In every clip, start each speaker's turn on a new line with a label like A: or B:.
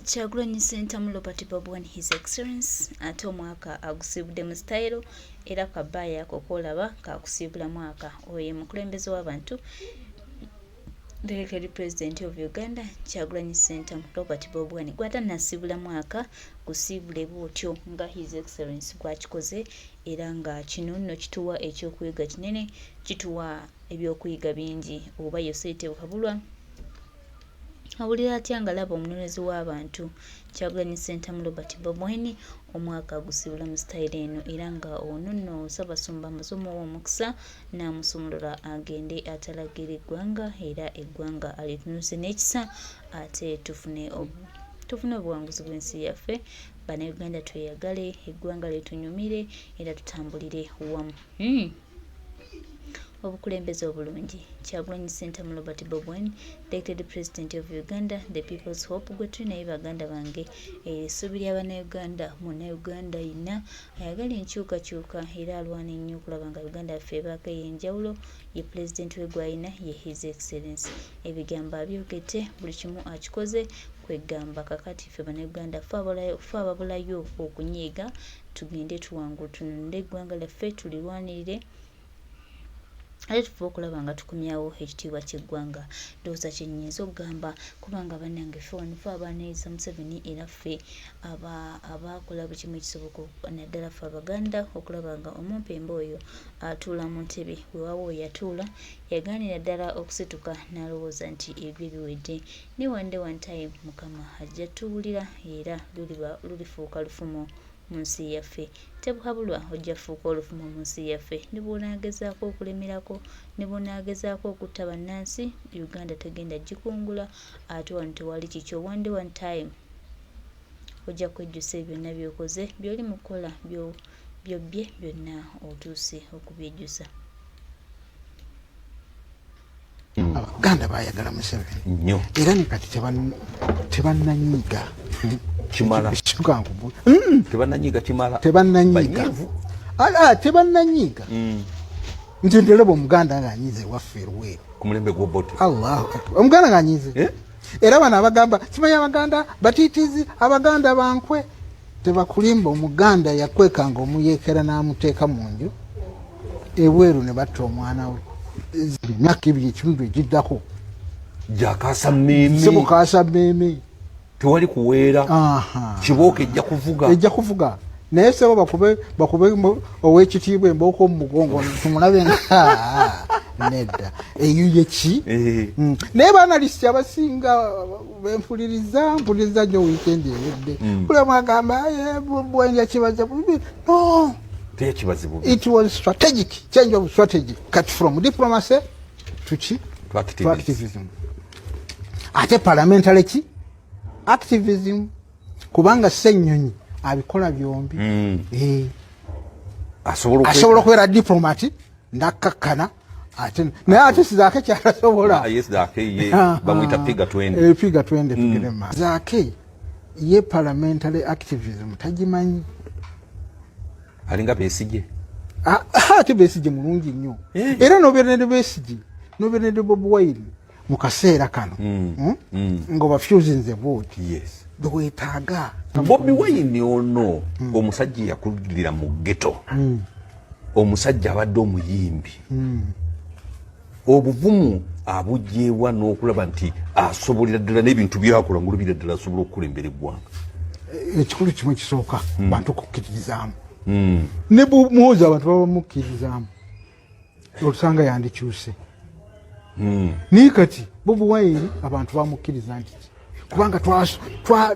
A: Kyagulanyi Ssentamu Robert Bobi His Excellence ate omwaka agusibudde mu style era kabaaya kokolaba kakusibula mwaka oyo mukulembeze w'abantu the elected president of Uganda Kyagulanyi Ssentamu Robert Bobi gwata nasibula mwaka kusibule bwotyo nga His Excellence gwakikoze era nga kino nno kituwa ekyokuyiga kinene kituwa ebyokuyiga bingi oba yosete bukabulwa awulira atya nga laba omunoonyerezi w'abantu Kyagulanyi Ssentamu Robert Bobi omwaka gusibula mu style eno era nga ono nno Ssabasumba amasomo w'omukisa n'amusumulula agende atalagira eggwanga era eggwanga alitunuse n'ekisa ate tufune obuwanguzi bw'ensi yaffe bannayuganda tweyagale eggwanga lyetunyumire era tutambulire wamu obukulembeze obulungi Kyagulanyi Ssentamu Robert Bobi elected president of Uganda the people's hope gwe tulinaye baganda bange essuubi ly'abannayuganda munnayuganda yenna ayagala enkyukakyuka era alwana ennyo okulaba nga Uganda yaffe ebaako ey'enjawulo ye president we gwayina ye His Excellence ebigambo abyogedde buli kimu akikoze kwegamba kakati ffe bannayuganda ffe ababulayo okunyiiga tugende tuwangulu tununule eggwanga lyaffe tulirwanirire ate tufuba okulaba nga tukumyawo ekitiibwa ky'eggwanga ndowooza kyennyinza okugamba kubanga bannange ffe wano ffe abaaniriza Museveni era ffe abaakola buli kimu ekisoboka naddala ffe abaganda okulaba nga omumpembe oyo atuula mu ntebe weewaawo we yatuula yagaanira ddala okusituka n'alowooza nti ebyo biwedde ne one time Mukama ajja tuwulira era lulifuuka lufumo mu nsi yaffe tebuhabulwa ojja fuuka olufumo mu nsi yaffe ne bw'onaagezaako okulemerako ne bw'onaagezaako okutta bannansi Uganda tegenda gikungula ate wano tewali kikyo one time ojja kwejjusa byonna by'okoze by'oli mu kukola byobye byonna otuuse okubyejjusa.
B: Abaganda bayagala Museveni nnyo era ne kati tebannanyiiga
C: kimala
B: tebannanyiiga kimala tebannanyiiga nti ndeleba omuganda ng'anyiize waffe eruweeru
C: ku mulembe gw'obote
B: Allahu akbar omuganda ng'anyiize era bano abagamba kimanyi abaganda batiitizi abaganda bankwe tebakulimba omuganda yakwekanga omuyeekera n'amuteeka mu nju ebweru ne batta omwana we emyaka ebiri ekitundu egiddako
C: jakasa mmeeme
B: sebukasa mmeeme
C: tewali kuweera kibooka ejja kuvuga naye sebo
B: bakube ow'ekitiibwa embooko omu mugongo tumulabe nedda eyo yeki naye baanalisiti abasinga mpuliriza nnyo wiikendi ewedde kulemu agamba bwenja kibaza no it was strategic change of strategy cut from diplomacy to activism ate parliamentary activism kubanga Ssenyonyi abikola byombi asobola okubeera diplomat ndakkakkana ate naye ate Zaake kyalasobola
C: bamuyita piga
B: 20 Zaake ye parliamentary activism tagimanyi
C: alinga Besigye
B: ate Besigye mulungi nnyo era nobeera ne Besigye nobeera ne Bobi Wine mu kaseera kano ng'obafusinze vote bwetaaga
C: Bobi Wine ono omusajja yakulira mu ghetto omusajja abadde omuyimbi obuvumu abugyewa n'okulaba nti asobolera ddala n'ebintu byakola ngulubira ddala asobola okukulembera eggwanga
B: ekikulu kimu ekisooka bantu okukkirizaamu ne bumuwoza abantu baba mukkiririzaamu olusanga yandikyuse naye kati Bobi Wine abantu bamukkiriza nti kubanga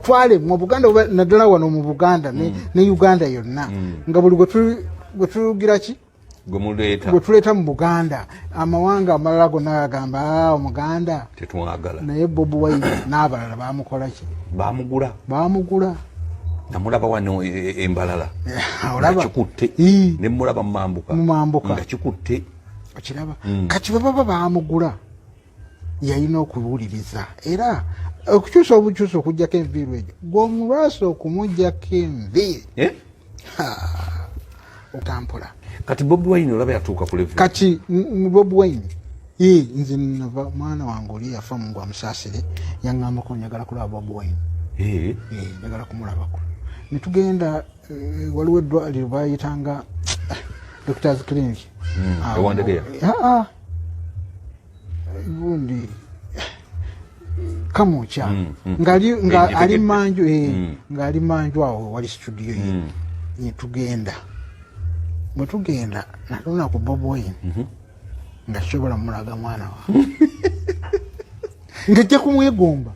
B: twalemwa Obuganda naddala wano mu Buganda ne Uganda yonna nga buli gwe tulugira ki gwe tuleeta mu Buganda amawanga amalala gonna agamba omuganda
C: tetwagala
B: naye Bobi Wine n'abalala bamukola ki baamugula
C: namulaba wano embalala kikutte ne mulaba mumambuka nga kikutte
B: okiraba kati baba baamugula yalina okuwuliriza era okukyusa obukyusa okugjako enviiru egyo gw'omulwasa okumugjako enviiri otampola
C: kati Bobi Wine olaba yatuuka ku level
B: kati Bobi Wine nze nava mwana wange oli yafa mu gwa musaasire yaŋŋambako njagala kulaba Bobi Wine njagala kumulabako netugenda waliwo eddwaliro bayitanga doctors clinic gundi Kamucha ali manju ngali manju awo wali studio ye netugenda bwetugenda natuna ku Bobi Wine nga shobola mulaga mwana wa ngejja kumwegomba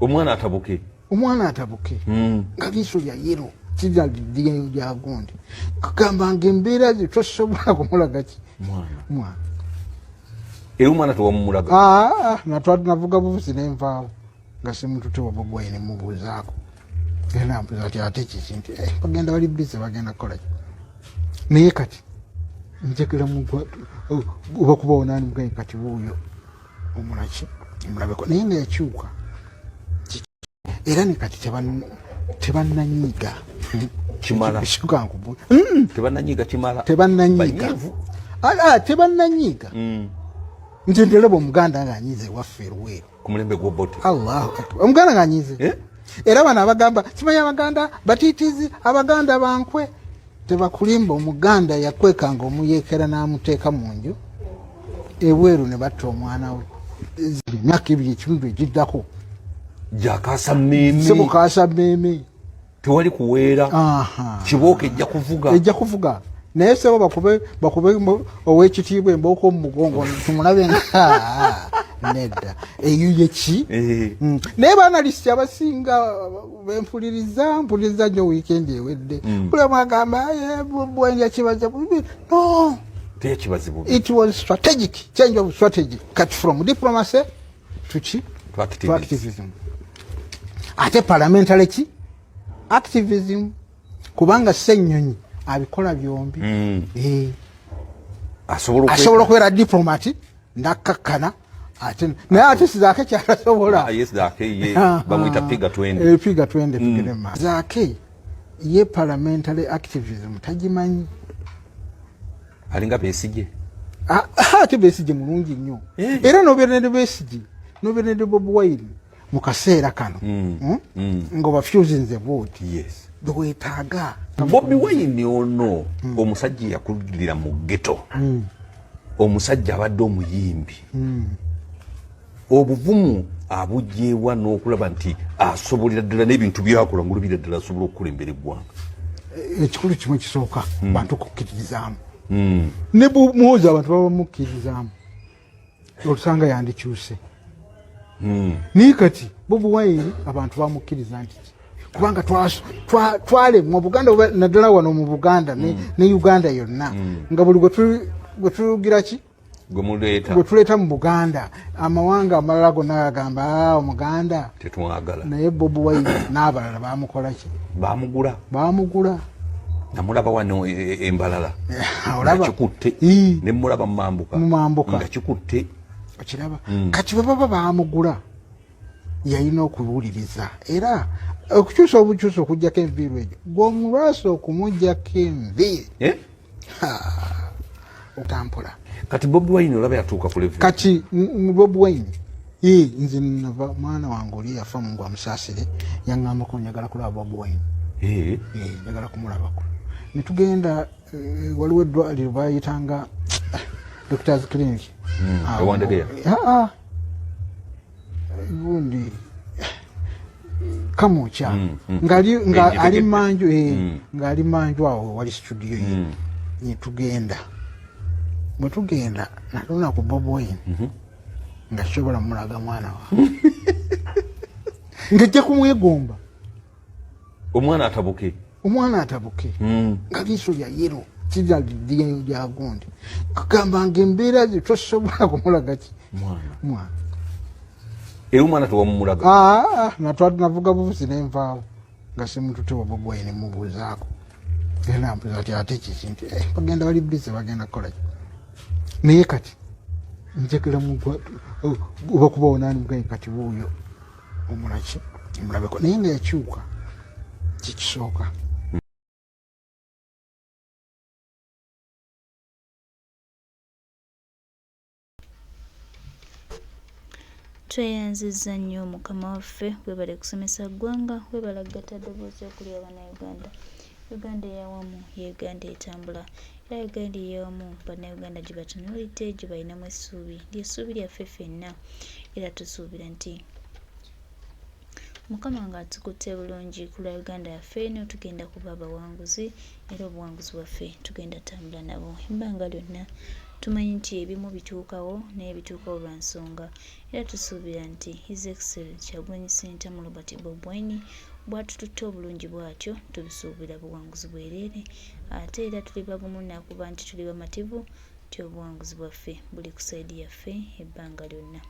C: omwana atabuke nga liiso lya yero kijja lidiyo lya gundi kugamba ng'embeera ze tosobola kumulaga ki mwana era omwana tewamumulaga
B: navuga buvuzi nenvaawo nga simututte wa Bobi Wine mubuuzaako era mbuuza ati ate kikintu bagenda bali bize bagenda kukola naye kati njagala oba kuba onaani mugaye kati wuuyo omulaki mulabeko naye nga yakyuka era ne kati tebannanyiiga tebannanyiiga nti ndeleba omuganda ng'anyiize ewaffe eruweero
C: ku mulembe gw'Obote
B: Allahu akbar omuganda ng'anyiize era bano abagamba kimanyi abaganda batiitiizi abaganda bankwe tebakulimba omuganda yakwekanga omuyeekera n'amuteeka mu nju ebweru ne batta omwana we emyaka ebiri ekitundu egiddako
C: gyakaasa mmeeme
B: sebukaasa mmeeme
C: tewali kuweera kibooka ejja kuvuga naye sebo bakube ow'ekitiibwa embooko mu mugongo tumulabe nga nedda eyo yeki naye baanalisiti abasinga benfuliriza nnyo wiikendi ewedde buli mwagamba bwenja kibaza bubi no it was strategic change of strategy cut from diplomacy to activism ate parliamentary activism kubanga Ssenyonyi abikola byombi asobola okubeera diplomat ndakkakkana naye ate sizaake kyalasobola bamwita piga 20
B: zaake ye parliamentary activism tagimanyi
C: alinga Besigye
B: ate Besigye mulungi nnyo era nobeera ne Besigye nobeera ne Bobi Wine mu kaseera kano ng'obafusinze vote bwetaaga
C: Bobi Wine ono omusajja yakulira mu ghetto omusajja abadde omuyimbi obuvumu abugyewa n'okulaba nti asobolera ddala n'ebintu byakola ngulubira ddala asobola okukulembera eggwanga
B: ekikulu kimu kisooka bantu kukkirizaamu ne bumuwoza abantu baba mukkirizaamu olusanga yandikyuse naye kati Bobi Wine abantu bamukkiriza nti kubanga twalemwa Buganda naddala wano mu Buganda ne Uganda yonna nga buli gwe tugira ki gwe tuleeta mu Buganda amawanga amalala gonna gagamba omuganda
C: tetwagala
B: naye Bobi Wine n'abalala bamukola ki bamugula
C: namulaba wano embalala kikutte ne mulaba mumambuka nga kikutte
B: okiraba kati bwe baba baamugula yalina okuwuliriza era okukyusa obukyusa okugjako enviiri egyo gw'omulwasa okumugjako enviiri otambula
C: kati Bobi Wine olaba yatuuka ku level
B: kati Bobi Wine nze nava mwana wange oli yafa mu gwa musaasire yaŋŋambako njagala kulaba Bobi Wine njagala kumulabako netugenda waliwo eddwaliro bayitanga doctors clinic gundi Kamucha ali manju ngali manju awo wali studio ye netugenda bwetugenda natuna ku Bobi Wine nga shobola mulaga mwana wa ngejja kumwegomba
C: omwana
B: atabuke nga liiso lya yero kijja lidiyo lya gundi kugamba ng'embeera ze tosobola kumulaga ki mwana
C: era omwana tewamumulaga
B: navuga buvuzi nenvaawo nga simututte wa Bobi Wine mubuuzaako era mbuuza ati ate kikintu bagenda bali bize bagenda kukola naye kati njagala oba kuba onaani mugaye kati wuuyo omulaki mulabeko naye nga yakyuka kikisooka
A: tweyanzizza nnyo mukama waffe, webale kusomesa ggwanga, webale gatta ddoboozi okuli Abannayuganda. Uganda eyawamu y'Uganda etambula, era Uganda eyawamu Bannayuganda gye batunuulidde, gye balinamu essuubi, ly'essuubi lyaffe ffenna, era tusuubira nti Mukama ng'atukutte bulungi ku lwa Uganda yaffe eno, tugenda kuba abawanguzi, era obuwanguzi bwaffe tugenda tambula nabo ebbanga lyonna. Tumanyi nti ebimu bituukawo naye bituukawo lwa nsonga, era tusuubira nti His Excellency Kyagulanyi Ssentamu Robert Bobi Wine bw'atututte obulungi bw'atyo, tubisuubira buwanguzi bwereere, ate era tuli bagumu nakuba nti tuli bamativu nti obuwanguzi bwaffe buli ku sayidi yaffe ebbanga lyonna.